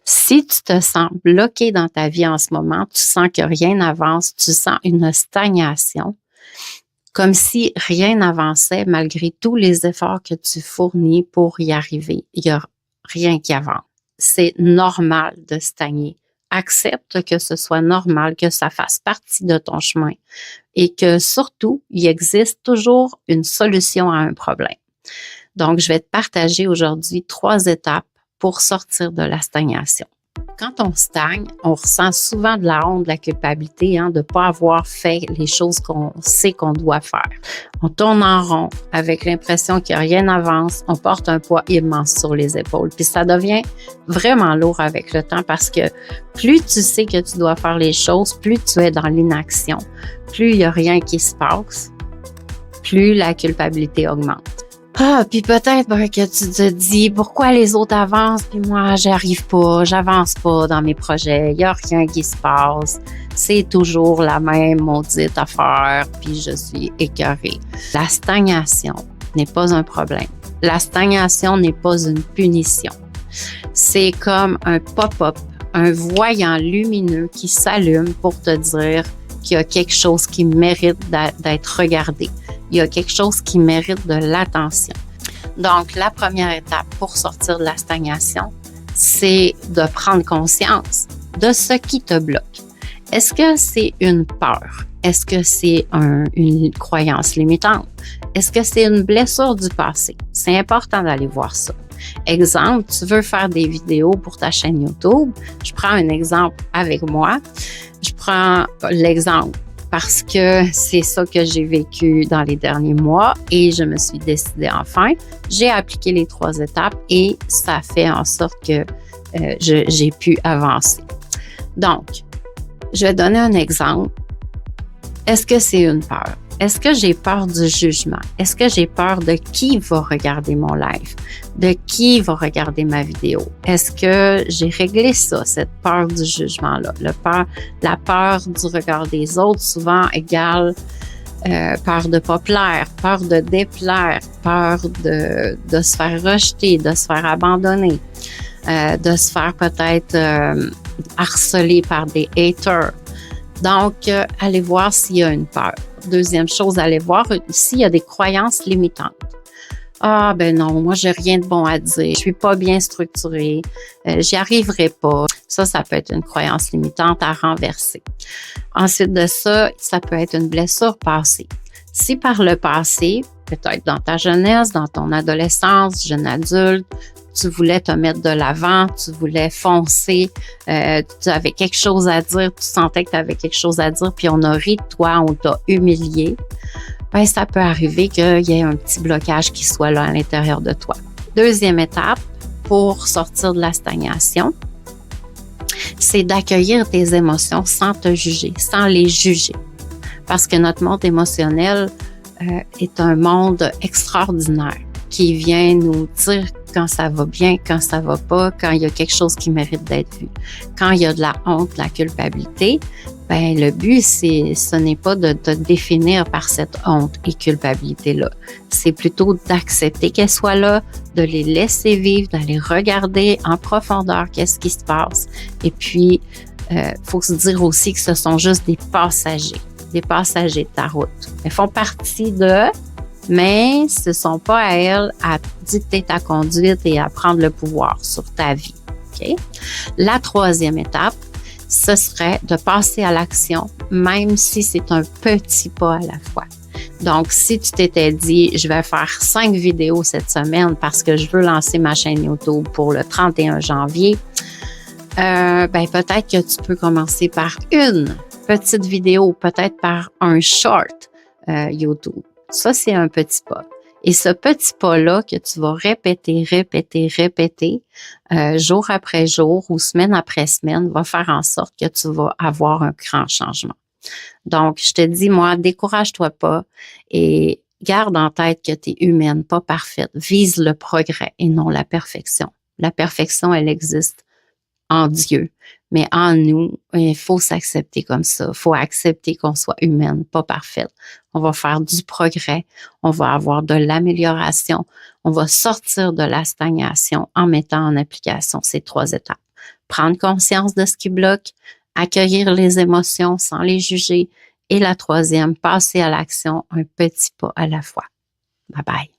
Si tu te sens bloqué dans ta vie en ce moment, tu sens que rien n'avance, tu sens une stagnation, comme si rien n'avançait malgré tous les efforts que tu fournis pour y arriver. Il n'y a rien qui avance. C'est normal de stagner. Accepte que ce soit normal, que ça fasse partie de ton chemin et que surtout, il existe toujours une solution à un problème. Donc, je vais te partager aujourd'hui 3 étapes pour sortir de la stagnation. Quand on stagne, on ressent souvent de la honte, de la culpabilité de ne pas avoir fait les choses qu'on sait qu'on doit faire. On tourne en rond avec l'impression que rien n'avance, on porte un poids immense sur les épaules. Puis ça devient vraiment lourd avec le temps parce que plus tu sais que tu dois faire les choses, plus tu es dans l'inaction, plus il n'y a rien qui se passe, plus la culpabilité augmente. Puis peut-être que tu te dis pourquoi les autres avancent puis moi j'arrive pas, j'avance pas dans mes projets, il y a rien qui se passe. C'est toujours la même maudite affaire puis je suis écœurée. La stagnation n'est pas un problème. La stagnation n'est pas une punition. C'est comme un pop-up, un voyant lumineux qui s'allume pour te dire qu'il y a quelque chose qui mérite d'être regardé. Il y a quelque chose qui mérite de l'attention. Donc, la première étape pour sortir de la stagnation, c'est de prendre conscience de ce qui te bloque. Est-ce que c'est une peur? Est-ce que c'est une croyance limitante? Est-ce que c'est une blessure du passé? C'est important d'aller voir ça. Exemple, tu veux faire des vidéos pour ta chaîne YouTube. Je prends un exemple avec moi. Je prends l'exemple parce que c'est ça que j'ai vécu dans les derniers mois et je me suis décidée enfin. J'ai appliqué les 3 étapes et ça fait en sorte que j'ai pu avancer. Donc, je vais donner un exemple. Est-ce que c'est une peur? Est-ce que j'ai peur du jugement? Est-ce que j'ai peur de qui va regarder mon live? De qui va regarder ma vidéo? Est-ce que j'ai réglé ça, cette peur du jugement-là? La peur du regard des autres, souvent égale peur de ne pas plaire, peur de déplaire, peur de se faire rejeter, de se faire abandonner, de se faire peut-être harceler par des haters. Donc, allez voir s'il y a une peur. Deuxième chose, allez voir s'il y a des croyances limitantes. Ah, ben non, moi, j'ai rien de bon à dire. Je suis pas bien structurée. J'y arriverai pas. Ça peut être une croyance limitante à renverser. Ensuite de ça, ça peut être une blessure passée. Si par le passé, peut-être dans ta jeunesse, dans ton adolescence, jeune adulte, tu voulais te mettre de l'avant, tu voulais foncer, tu avais quelque chose à dire, tu sentais que tu avais quelque chose à dire, puis on a ri de toi, on t'a humilié, ben ça peut arriver qu'il y ait un petit blocage qui soit là à l'intérieur de toi. Deuxième étape pour sortir de la stagnation, c'est d'accueillir tes émotions sans te juger, sans les juger. Parce que notre monde émotionnel est un monde extraordinaire qui vient nous dire quand ça va bien, quand ça va pas, quand il y a quelque chose qui mérite d'être vu. Quand il y a de la honte, de la culpabilité, ben le but, ce n'est pas de te définir par cette honte et culpabilité-là. C'est plutôt d'accepter qu'elles soient là, de les laisser vivre, d'aller regarder en profondeur qu'est-ce qui se passe. Et puis, faut se dire aussi que ce sont juste des passagers de ta route. Elles font partie mais ce ne sont pas à elles à dicter ta conduite et à prendre le pouvoir sur ta vie. Okay? La troisième étape, ce serait de passer à l'action, même si c'est un petit pas à la fois. Donc, si tu t'étais dit, je vais faire 5 vidéos cette semaine parce que je veux lancer ma chaîne YouTube pour le 31 janvier, peut-être que tu peux commencer par une petite vidéo, peut-être par un short YouTube. Ça, c'est un petit pas. Et ce petit pas-là que tu vas répéter, jour après jour ou semaine après semaine, va faire en sorte que tu vas avoir un grand changement. Donc, je te dis, moi, décourage-toi pas et garde en tête que tu es humaine, pas parfaite. Vise le progrès et non la perfection. La perfection, elle existe en Dieu. Mais en nous, il faut s'accepter comme ça. Il faut accepter qu'on soit humaine, pas parfaite. On va faire du progrès. On va avoir de l'amélioration. On va sortir de la stagnation en mettant en application ces 3 étapes. prendre conscience de ce qui bloque, accueillir les émotions sans les juger. Et la troisième, passer à l'action un petit pas à la fois. Bye bye.